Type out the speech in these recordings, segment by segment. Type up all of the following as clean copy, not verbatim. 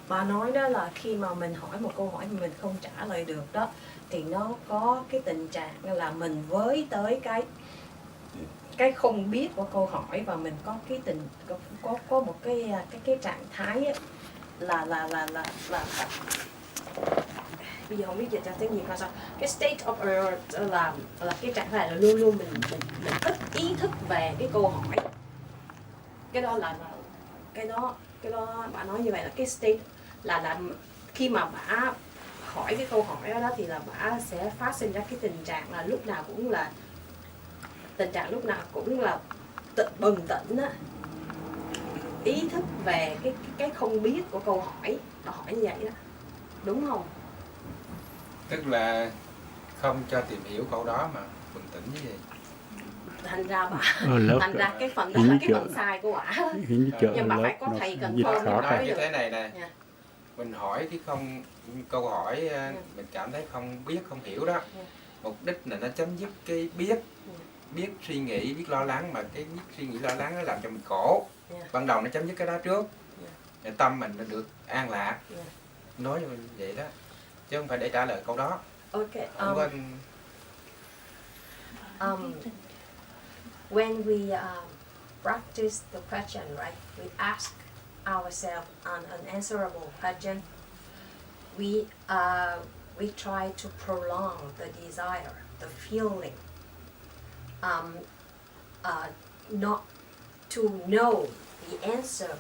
bà nói đó là khi mà mình hỏi một câu hỏi mà mình không trả lời được đó, thì nó có cái tình trạng là mình với tới cái không biết của câu hỏi, và mình có cái có một cái trạng thái ấy, là bây giờ không biết dịch ra tiếng gì coi sao. Cái state of alert là cái trạng thái là luôn luôn mình ít ý thức về cái câu hỏi. Cái đó là cái đó bà nói như vậy là cái state là khi mà bà hỏi cái câu hỏi đó thì là bà sẽ phát sinh ra cái tình trạng là lúc nào cũng là bừng tỉnh á, ý thức về cái không biết của câu hỏi. Bà hỏi như vậy đó, đúng không? Tức là không cho tìm hiểu câu đó mà bừng tỉnh như vậy. Thành ra cái phần đó là cái phần sai của bà. Nhưng bà phải có thầy cần phô mới nói như thế này nè. Yeah. Mình hỏi cái câu hỏi mình cảm thấy không biết, không hiểu đó. Mục đích là nó chấm dứt cái biết suy nghĩ, biết lo lắng, mà cái biết suy nghĩ lo lắng nó làm cho mình khổ. Ban đầu nó chấm dứt cái đó trước. Tâm mình nó được an lạc. Nói như vậy đó. Chứ không phải để trả lời câu đó. Okay. When we practice the question, right? We ask ourselves an unanswerable question. We try to prolong the desire, the feeling, not to know the answer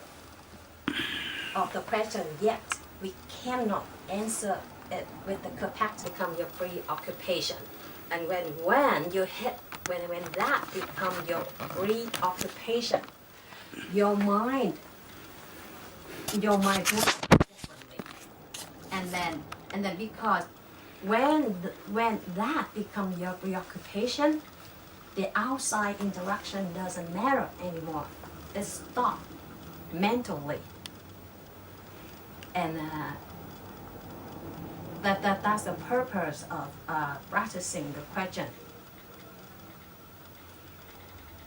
of the question yet. We cannot answer it with the capacity become your preoccupation. And when you hit, when that becomes your preoccupation, your mind works differently. And then because when that becomes your preoccupation, the outside interaction doesn't matter anymore. It's stopped mentally. And that's the purpose of practicing the question.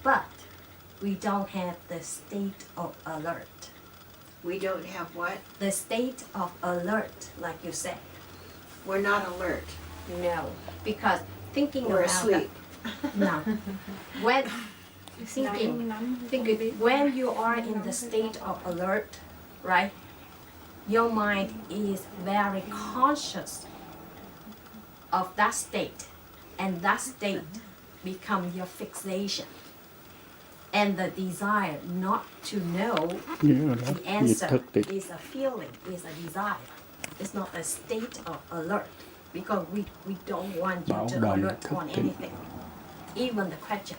But we don't have the state of alert. We don't have what? The state of alert, like you said. We're not alert. No, because thinking We're about asleep. No. When when you are in the state of alert, right? Your mind is very conscious of that state, and that state becomes your fixation. And the desire not to know the answer is a feeling, is a desire. It's not a state of alert, because we don't want you to alert on anything, even the question.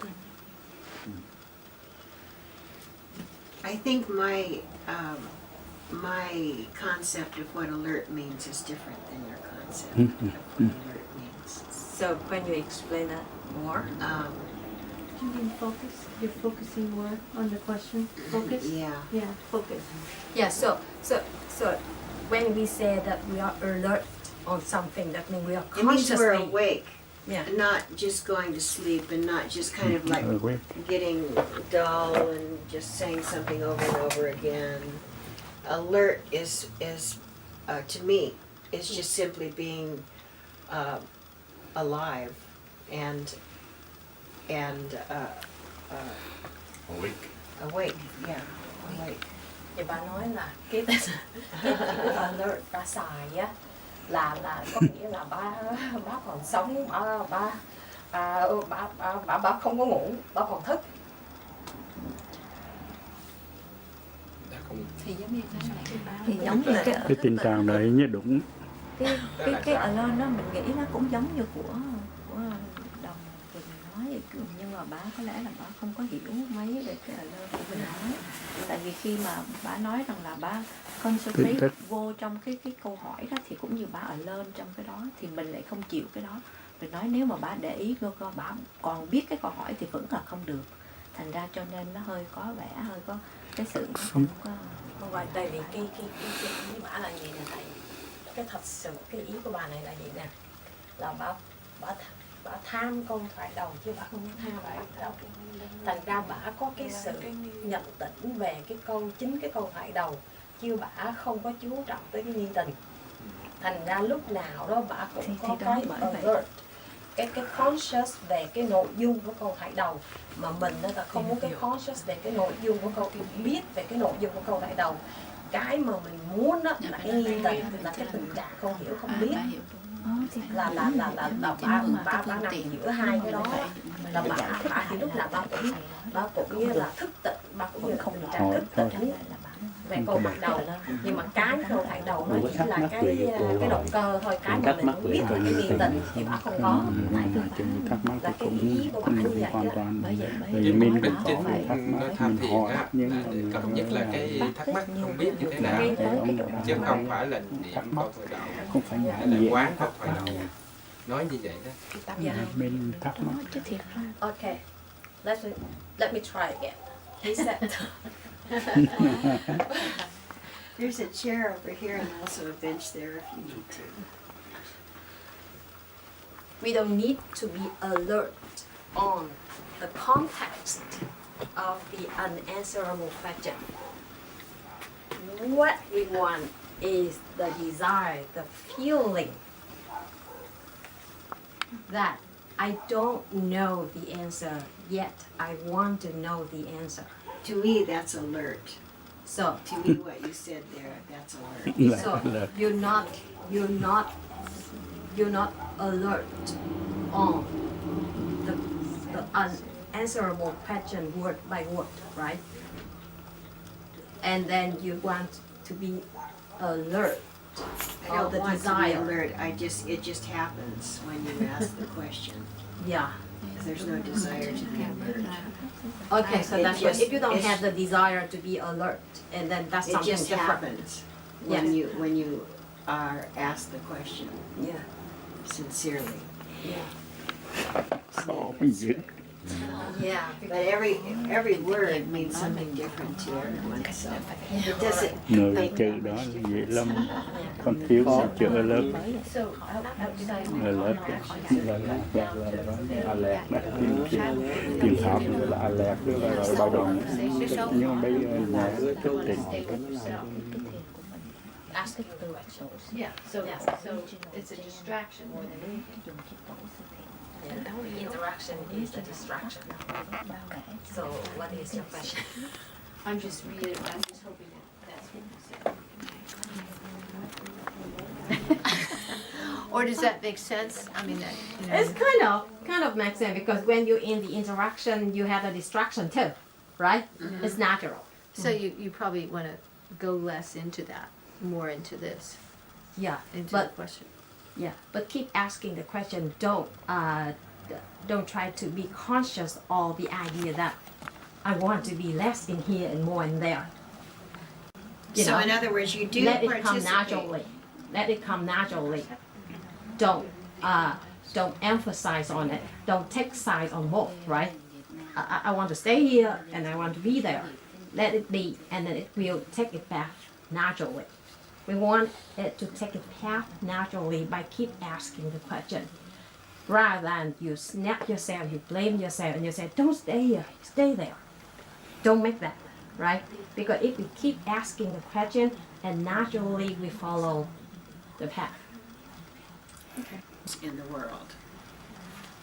I think my concept of what alert means is different than your concept of what alert means. So when you explain that more? You mean focus? You're focusing more on the question? Focus? Yeah. Yeah, focus. Yeah, so when we say that we are alert on something, that means we are It means consciously... we're awake. Yeah. Not just going to sleep and not just kind of like getting dull and just saying something over and over again. Alert is to me, is just simply being alive and awake, yeah, awake. Thì bà nói là cái alert bà xài á là có nghĩa là bà còn sống, bà không có ngủ, bà còn thức. Thì giống như thế này. Thì giống như cái tình trạng đấy như đúng. Cái alert đó mình nghĩ nó cũng giống như của Đồng vừa nói, nhưng mà bà có lẽ là bà không có hiểu mấy về cái alert của mình nói. Tại vì khi mà bà nói rằng là bà concentrate vô trong cái câu hỏi đó, thì cũng như bà alert trong cái đó, thì mình lại không chịu cái đó. Mình nói nếu mà bà để ý vô bà còn biết cái câu hỏi thì vẫn là không được. Thành ra cho nên nó hơi có vẻ hơi có cái sự không có. Không, tại vì cái ý bà là gì nè thầy? Cái thật sự cái ý của bà này là gì nè? Là bà tham câu thoại đầu chứ bà không tham lại đâu. Thành ra bà có cái sự nhận tỉnh về chính cái câu thoại đầu, kêu bả không có chú trọng tới cái nghi tình, thành ra lúc nào đó bả cũng có đó cái bởi vậy. alert, cái conscious về cái nội dung của câu thoại đầu, mà mình đó là không muốn cái conscious về cái nội dung của câu, biết về cái nội dung của câu thoại đầu. Cái mà mình muốn đó là cái nghi tình, là cái tình trạng không hiểu không biết, là bà nằm giữa hai cái đó, là bà thì lúc nào bà cũng như là thức tỉnh, bà cũng như là tình trạng thức tỉnh về câu thoại đầu, nhưng mà cái câu thoại đầu nó chỉ là cái động cơ thôi, cái mà mình muốn biết về cái nghi tình thì bà không có, thắc mắc là thì cái ý của bà cũng như vậy hoàn đó. toàn Bởi vì vậy mình Mục đích cũng chính thắc mắc tham mình thiền hỏi á nhưng là để cập nhất là cái thắc mắc không biết như thế nào, chứ không phải là niệm câu thoại đầu không phải hay ngại là gì quán câu thoại đầu, nói như vậy đó. mình thắc mắc. chứ thiệt ra Okay, let me try again. He said, There's a chair over here and also a bench there if you need to. we don't need to be alert on the context of the unanswerable question. What we want is the desire, the feeling that I don't know the answer, yet I want to know the answer. To me, that's alert. So, To me, what you said there, that's alert. so you're not alert on the unanswerable question word by word, right? And then you want to be alert I don't of the want to be desire. alert. It just happens when you ask the question. Yeah. There's no desire to be alert. Okay, so It that's just- what, if you don't it's- have the desire to be alert, and then that's It something just different. happens Yes. when you are asked the question Yeah. sincerely. Yeah. Khó mới dữ. Yeah. But every word means something different to everyone. So it doesn't Nơi make chữ that đó much dễ difference. lắm, còn thiếu cái chữ alert. So outside. Alert là alert đó, tiếng Pháp gọi là alert, tức là báo động. Nhưng mà bây giờ là thức tỉnh. Ask the question. Yeah, so Yes. so it's a distraction more than anything. Yeah. Interaction is the distraction. So what is your question? I'm just hoping that's what you said. Or does that make sense? I mean, that, you know. It's kind of makes sense, because when you're in the interaction, you have a distraction too, right? It's natural. So you probably want to go less into that, more into this, Yeah. into the But question. yeah, but keep asking the question. Don't try to be conscious of the idea that I want to be less in here and more in there. You So know? in other words, you do Let it come participate. naturally. Let it come naturally. Don't emphasize on it. Don't take sides on both, right? I want to stay here and I want to be there. Let it be, and then it will take its path naturally. We want it to take its path naturally by keep asking the question. Rather than you snap yourself, you blame yourself, and you say, don't stay here, stay there. Don't make that, right? Because if we keep asking the question, and naturally we follow the path. In the world.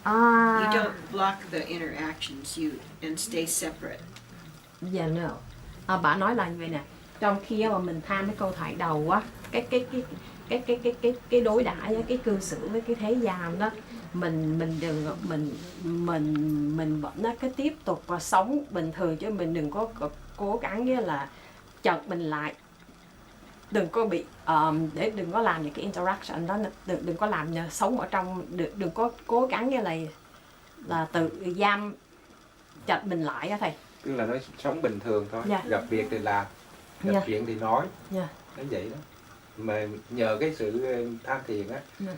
Ah. You don't block the interactions and stay separate. Yeah, no. Bà nói là như vậy nè. Trong khi mà mình tham cái câu thoại đầu á, cái đối đãi á, cái cư xử với cái thế gian đó, mình đừng mình vẫn nó cứ tiếp tục và sống bình thường, chứ mình đừng có cố gắng như là chợt mình lại, đừng có bị để đừng có làm những cái interaction đó, đừng có làm sống ở trong, đừng có cố gắng như là tự giam chặt mình lại á thầy. Tức là nói sống bình thường thôi, Dạ. gặp việc thì làm, gặp Dạ. chuyện thì nói, Dạ. nó vậy đó. Mà nhờ cái sự tham thiền á, Dạ.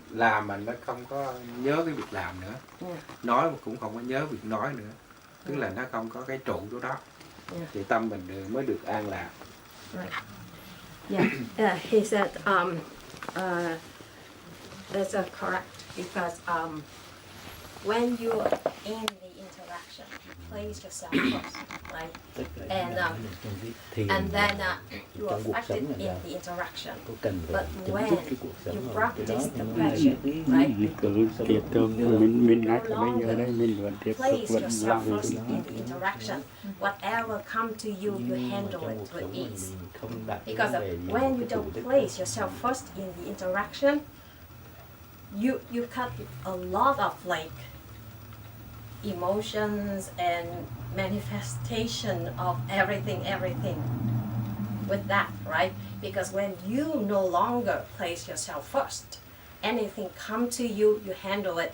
làm mà nó không có nhớ cái việc làm nữa, Dạ. nói mà cũng không có nhớ việc nói nữa, tức là nó không có cái trụ chỗ đó, Dạ. thì tâm mình mới được an lạc. Right. Yeah. He said that's correct, because when you are in the interaction, you place yourself first, right? and then you are affected in the interaction. But when you practice the question, right, Tiệt tương mình no ngắt bây giờ đây longer mình vẫn tiếp tục place vẫn yourself làm first cái đó. in the interaction. Whatever come to you, you handle it with ease. Because when you don't place yourself first in the interaction, you cut a lot of like emotions and manifestation of everything with that, right? Because when you no longer place yourself first, anything come to you, you handle it.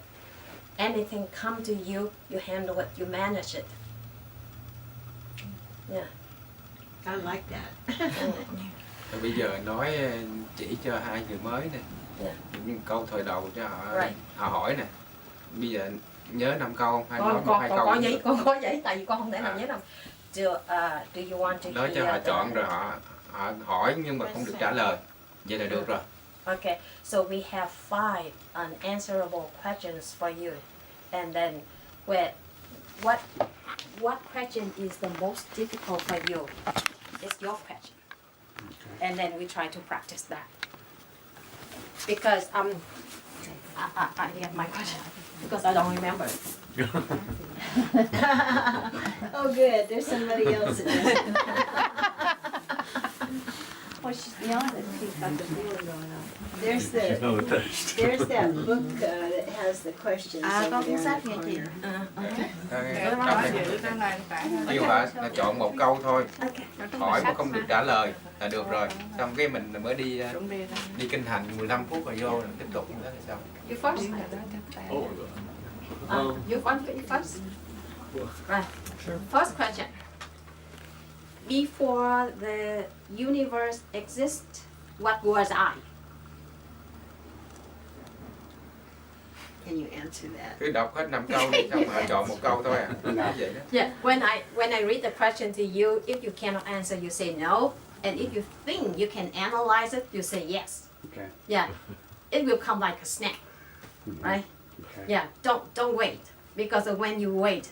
Anything come to you, you handle it, you manage it. Yeah. I like that. Rồi bây giờ nói chỉ cho hai người mới nè, Yeah. những câu thời đầu cho họ, Right. họ hỏi nè. Bây giờ nhớ 5 câu không? Hay nói Con một hai câu? con có giấy, tại vì con không thể nào nhớ đâu. Do you want to Nói cho họ hear chọn rồi họ hỏi nhưng mà không được trả lời. Vậy là được rồi. Okay, so we have 5 unanswerable questions for you, and then what question is the most difficult for you? It's your question, and then we try to practice that. Because I get my question because I don't remember. Oh, good. There's somebody else in there. Ôi, nhớ là khi tập được rồi rồi. There's that book that has the questions À, con over cuốn there sách in nghe the chị. corner. Kêu họ là chọn một câu thôi. Okay. Hỏi mà không được trả lời là được rồi. Xong cái mình mới đi kinh hành 15 phút rồi vô rồi tiếp tục nữa là sao? You first. You want to be first? Right. First question. Before the universe exists, what was I? Can you answer that? Cứ đọc hết 5 câu đi xong họ chọn một câu thôi à. Như vậy đó. Yeah. When I read the question to you, if you cannot answer, you say no, and if you think you can analyze it, you say yes. Okay. Yeah. It will come like a snap, right? Okay. Yeah. Don't wait, because when you wait,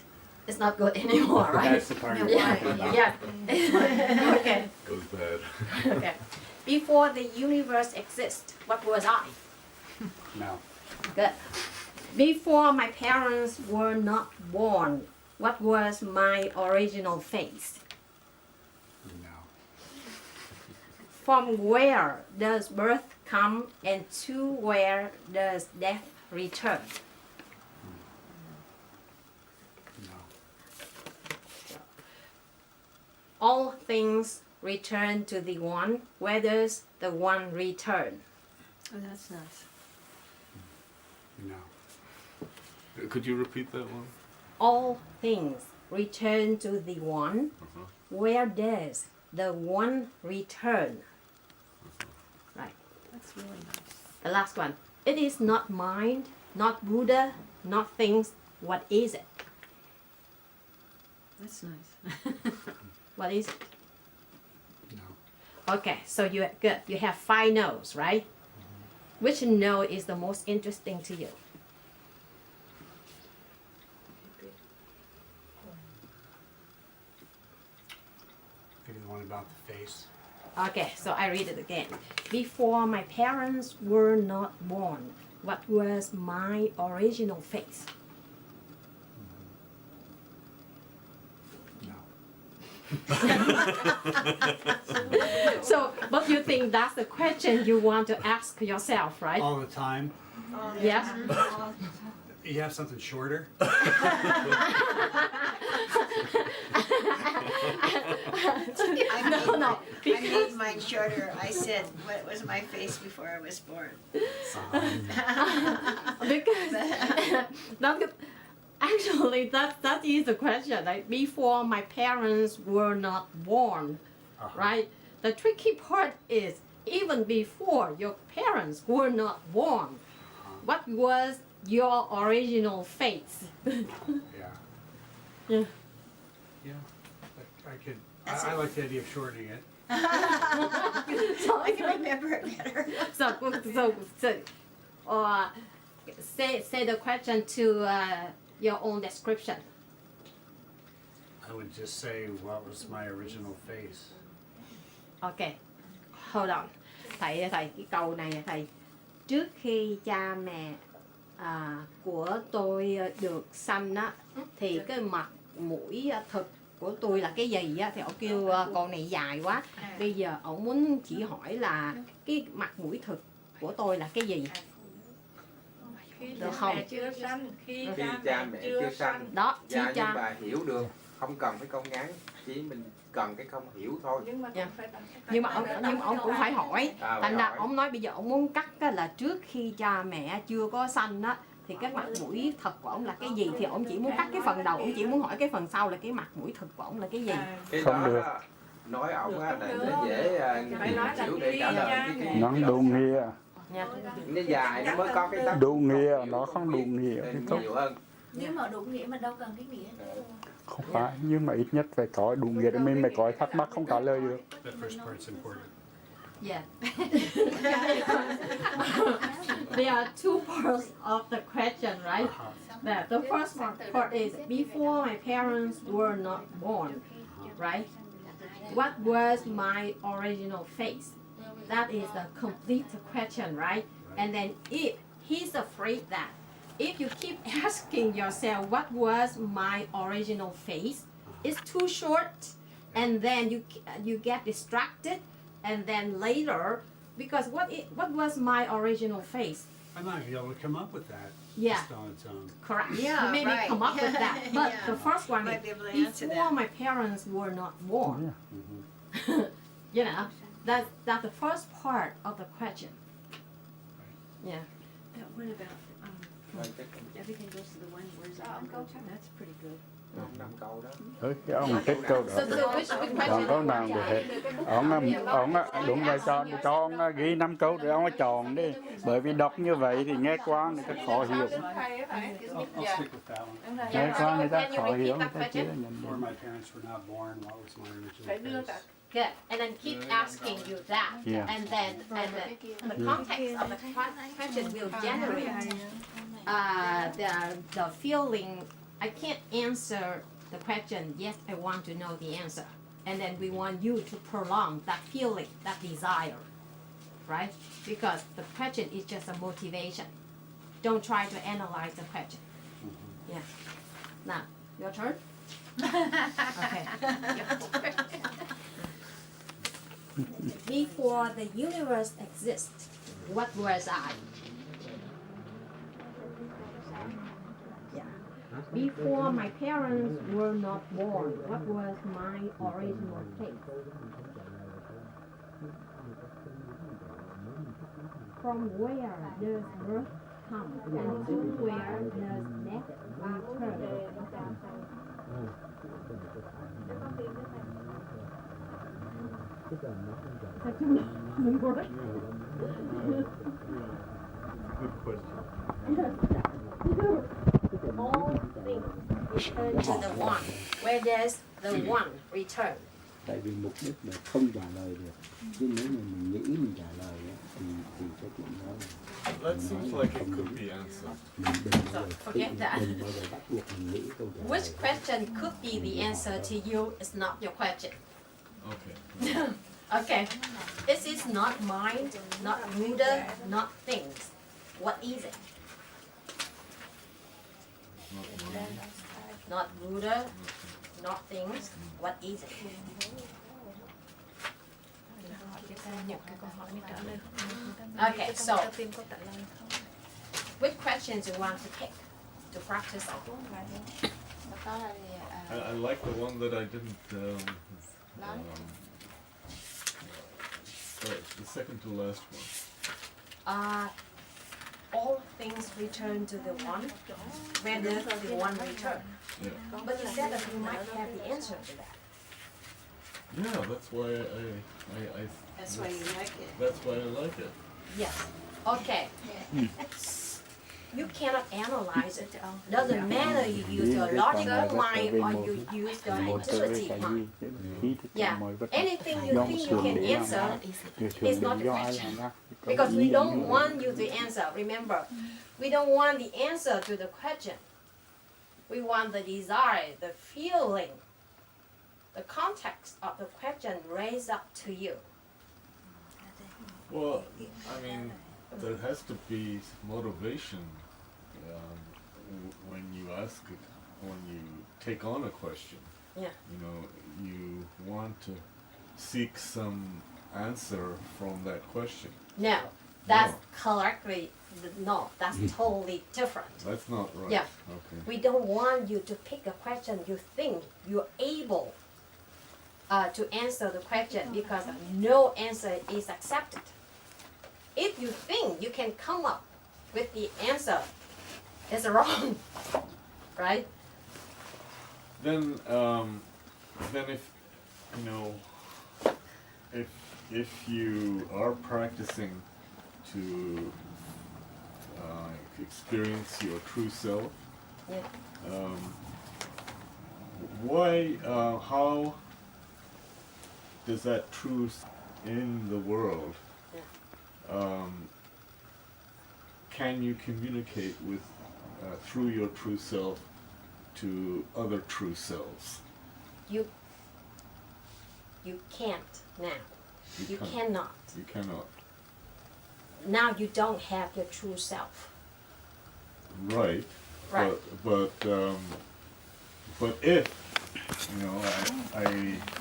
it's not good anymore, right? That's the part. Yeah. Okay. Goes bad. Okay. Before the universe exists, what was I? No. Good. Before my parents were not born, what was my original face? No. From where does birth come, and to where does death return? No. All things return to the one. Where does the one return? Oh, that's nice. No. Could you repeat that one? All things return to the one. Where does the one return? Right. That's really nice. The last one. It is not mind, not Buddha, not things. What is it? That's nice. What is it? No. Okay, so you're good. You have 5 no's, right? Which no is the most interesting to you? Maybe the one about the face. Okay, so I read it again. Before my parents were not born, what was my original face? No. So, but you think that's the question you want to ask yourself, right? All the time. Yes? You have something shorter? No. I made mine shorter. I said, what was my face before I was born? Because that, actually that is the question. Like before my parents were not born, right? The tricky part is even before your parents were not born, what was your original face? Yeah. Yeah. Yeah. I like the idea of shortening it. I can remember it better. So say the question to your own description. I would just say, what was my original face? Ok, hold on. Thầy cái câu này là thầy, trước khi cha mẹ của tôi được sanh á, thì cái mặt mũi thực của tôi là cái gì á, thì ông kêu con này dài quá. Bây giờ ông muốn chỉ hỏi là cái mặt mũi thực của tôi là cái gì? Được không? Khi cha mẹ chưa sanh. Đó, khi Dạ, cha. nhưng mà hiểu được, không cần phải câu ngắn, chỉ mình cần cái không hiểu thôi. Nhưng mà ông cũng phải hỏi. Thành ra hỏi. ông nói bây giờ ông muốn cắt á, là trước khi cha mẹ chưa có sanh á, thì cái mặt mũi thật của ông là cái gì, thì ông chỉ muốn cắt cái phần đầu, ông chỉ muốn hỏi cái phần sau là cái mặt mũi thực của ông là cái gì. Cái Không đó được. đó, nói ổng á là nó dễ hiểu để trả lời Nó đủ nghĩa. nó dài nó mới có cái tác Đủ nghĩa, nó không đủ nghĩa thì tốt. nhiều hơn. Nếu mà đủ nghĩa mà đâu cần cái nghĩa. Không phải, nhưng mà ít nhất phải có đủ nghĩa để mình mới có thắc mắc không trả lời được. The first part's important. Yeah. There are two parts of the question, right? The first part is before my parents were not born, right? What was my original face? That is the complete question, right? And then if he's afraid that if you keep asking yourself what was my original face, it's too short, and then you get distracted, and then later, because what was my original face? I'm not gonna be able to come up with that Yeah. just on its own. Correct. Yeah, You maybe right. come up with that. But Yeah. the first one Might be is able to answer before that. my parents were not born. Yeah. You know, that's the first part of the question. Yeah. What about everything goes to the one where's the That's pretty good. 5 câu đó. Cái ông thích câu đó. So which Còn question? câu nào được hết. Ông đúng rồi, cho ông ghi 5 câu rồi ông chọn đi. Bởi vì đọc như vậy thì nghe qua người ta khó hiểu. I'll stick with that one. Nghe qua người ta Can you khó hiểu, repeat người that ta chưa question? nhận Before được. my parents were not born, what was my original face? Good. And then keep asking you that. Yeah. And then the context of the question will generate the feeling. I can't answer the question, yes, I want to know the answer. And then we want you to prolong that feeling, that desire, right? Because the question is just a motivation. Don't try to analyze the question. Yeah. Now, your turn. Okay. Before the universe exists, what was I? Yeah. Before my parents were not born, what was my original face? From where does birth come, and to where does death return? Good question. All things return to the one. Where does the one return? Tại vì mục đích là không trả lời được. Chứ nếu mà mình nghĩ mình trả lời á, thì cái chuyện đó là That seems like it could be answered. mình đừng bao giờ Forget that. đừng bao giờ bắt buộc mình nghĩ câu trả lời. Which question could be the answer to you is not your question. Okay. Okay. This is not mind, not Buddha, not things. What is it? Not Buddha, not things. What is it? Okay, so which questions you want to pick to practice on? I like the one that I didn't. The second to last one. All things return to the one. Where does the one return? Yeah. But you said that you might have the answer to that. Yeah, that's why I That's why you like it. that's why I like it. Yes. Okay. You cannot analyze it. Doesn't matter you use your logical mind or you use your intuitive mind. Yeah. Anything you think you can answer is not the question. Because we don't want you to answer. Remember, we don't want the answer to the question. We want the desire, the feeling the context of the question raised up to you. Well, I mean, there has to be motivation when you ask it, when you take on a question. Yeah. You know, you want to seek some answer from that question. No, that's correctly, no, that's totally different. That's not right. Yeah. Okay. We don't want you to pick a question you think you're able to answer the question, because no answer is accepted. If you think you can come up with the answer, it's wrong, right? Then if you know, if you are practicing to experience your true self, Yeah. why? How does that truth in the world? Can you communicate with through your true self to other true selves? You can't now. You can't. cannot. You cannot. Now you don't have your true self. Right. Right. But if you know, I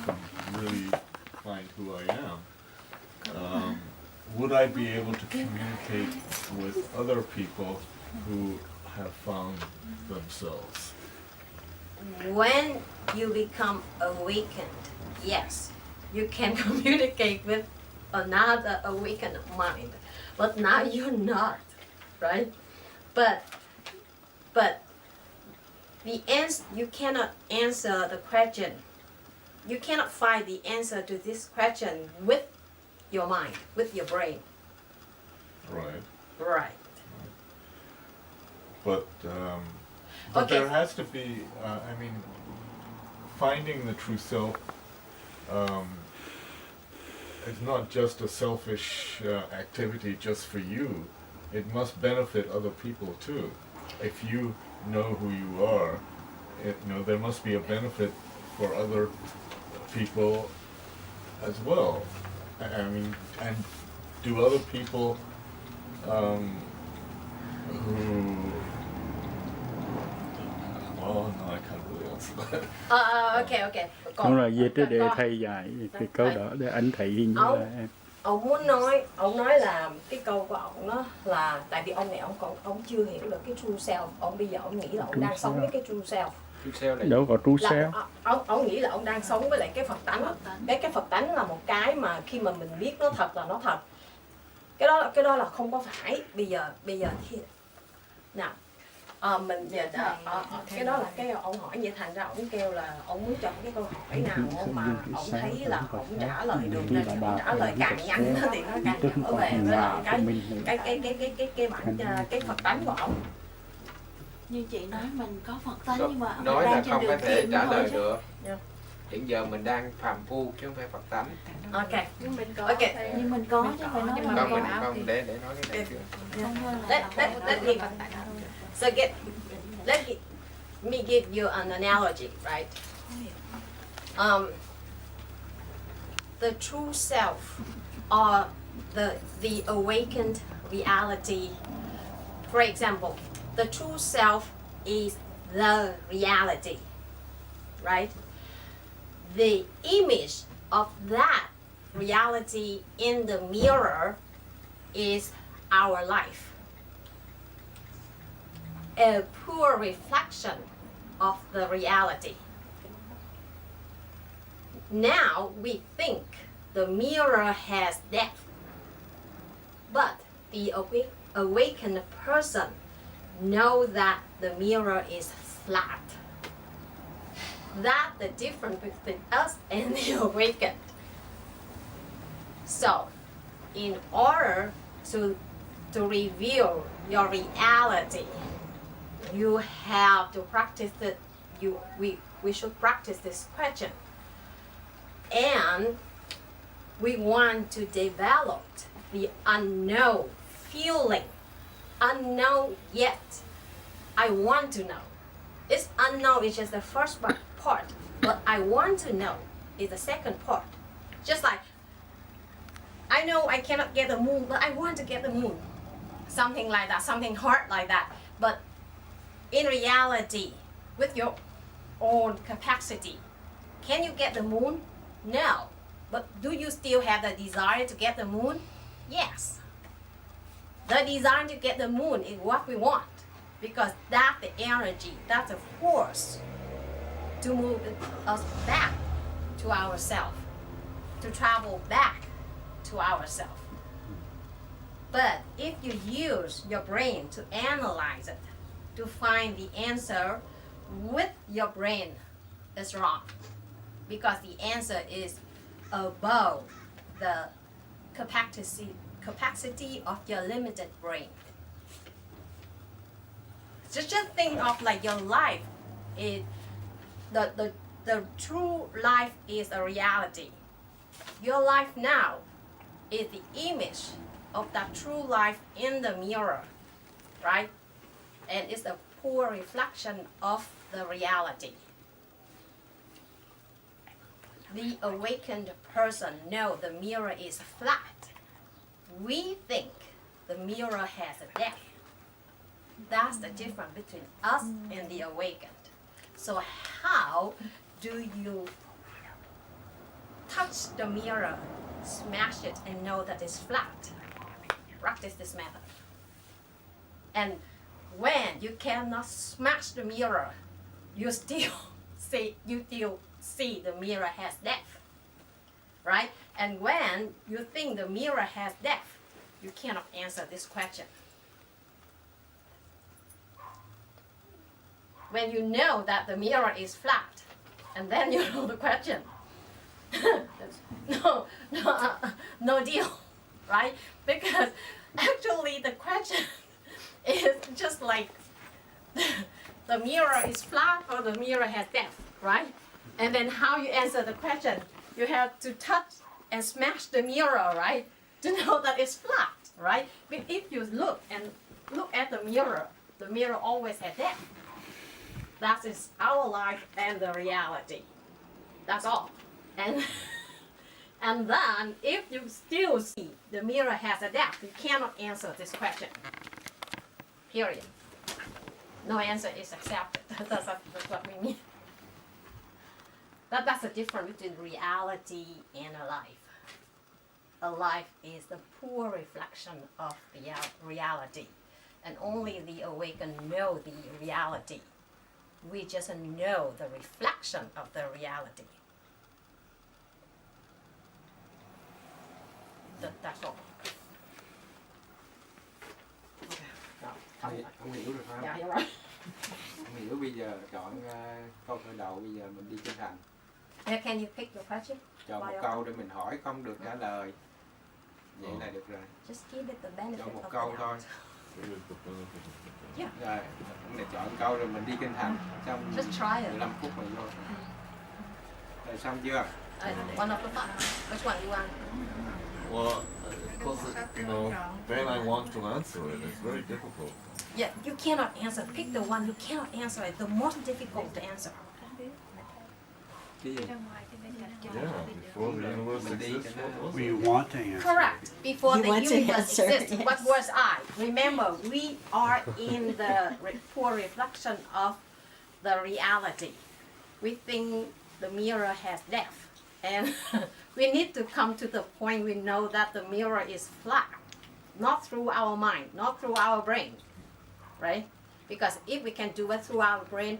can really find who I am. Would I be able to communicate with other people who have found themselves? When you become awakened, yes, you can communicate with another awakened mind. But now you're not, right? But the answer, you cannot answer the question. You cannot find the answer to this question with your mind, with your brain. Right. Right. But Okay. there has to be. I mean, finding the true self is not just a selfish activity just for you. It must benefit other people too. If you know who you are, there must be a benefit for other people as well. I mean, and do other people who? Well, no, I can't really answer that. Okay. Đúng là về tới đề thầy dạy cái câu đó để anh thấy hình như là em. Ông nói là cái câu của ông đó là tại vì ông này ông chưa hiểu được cái true self. Ông bây giờ ông nghĩ là ông đang sống với cái true self. Đâu có true self. Ông nghĩ là ông đang sống với lại cái Phật tánh. Cái Phật tánh là một cái mà khi mà mình biết nó thật là nó thật. Cái đó là không có phải. Bây giờ thì nào mình giờ cái đó là cái ông hỏi, vậy thành ra ông kêu là ông muốn chọn cái câu hỏi nào mà ông thấy là ông trả lời được, nên ông trả lời càng nhanh thì nó càng trở về với lại cái Phật tánh của ông. Như chị nói mình có Phật tánh nhưng mà nói đang là trên không đường có thể thiền trả thôi lời chứ. được. Hiện giờ mình đang phàm phu chứ không phải Phật tánh. Ok. Nhưng mình có. Okay. Nhưng mình có chứ phải nói nhưng là mà mình mình có. Không, để nói cái này chưa. Không hơn Let là me give you an analogy, right? The true self, or the awakened reality. For example, the true self is the reality, right? The image of that reality in the mirror is our life. A poor reflection of the reality. Now we think the mirror has depth, but the awakened person knows that the mirror is flat. That's the difference between us and the awakened. So, in order to reveal your reality, you have to practice it. We should practice this question. And we want to develop the unknown feeling. Unknown yet I want to know. It's unknown, it's just the first part. The But I want to know is the second part. Just like, I know I cannot get the moon, but I want to get the moon. Something like that, something hard like that. But in reality, with your own capacity, can you get the moon? No. But do you still have the desire to get the moon? Yes. The desire to get the moon is what we want, because that's the energy, that's the force to move us back to ourselves, to travel back to ourselves. But if you use your brain to analyze it, to find the answer with your brain, it's wrong, because the answer is above the capacity of your limited brain. Just think of like your life is the true life is a reality. Your life now is the image of that true life in the mirror, right? And it's a poor reflection of the reality. The awakened person knows the mirror is flat. We think the mirror has a depth. That's the difference between us and the awakened. So how do you touch the mirror, smash it, and know that it's flat? Practice this method. And when you cannot smash the mirror, you still see the mirror has depth, right? And when you think the mirror has depth, you cannot answer this question. When you know that the mirror is flat, and then you know the question, no deal, right? Because actually the question is just like the mirror is flat or the mirror has depth, right? And then how you answer the question, you have to touch and smash the mirror, right? To know that it's flat, right? But if you look at the mirror always has depth. That is our life and the reality. That's all. And then if you still see the mirror has a depth, you cannot answer this question. Period. No answer is accepted. That's what we mean. That's the difference between reality and a life. A life is the poor reflection of the reality. And only the awakened know the reality. We just know the reflection of the reality. That's all. Ông hiểu được không? Yeah, you're right. Ông hiểu bây giờ chọn câu khởi đầu, bây giờ mình đi chân thành. Can you pick your question? Chọn một câu để mình hỏi không được trả lời. Vậy là được rồi. Just give it the benefit Chọn một of câu the thôi. Yeah. Rồi, ông này chọn câu rồi mình đi kinh thành trong Just try it. 15 phút mình thôi. Rồi xong chưa? One of the five. Which one you want? Well, because when I want to answer it, it's very difficult. Yeah, you cannot answer. Pick the one you cannot answer. It's the most difficult to answer. Cái gì? Yeah, before the universe exists, what was We it? want to answer. Correct. Before You the want to universe answer, exists, what yes. was I? Remember, we are in the poor reflection of the reality. We think the mirror has depth. And we need to come to the point we know that the mirror is flat. Not through our mind, not through our brain. Right? Because if we can do it through our brain,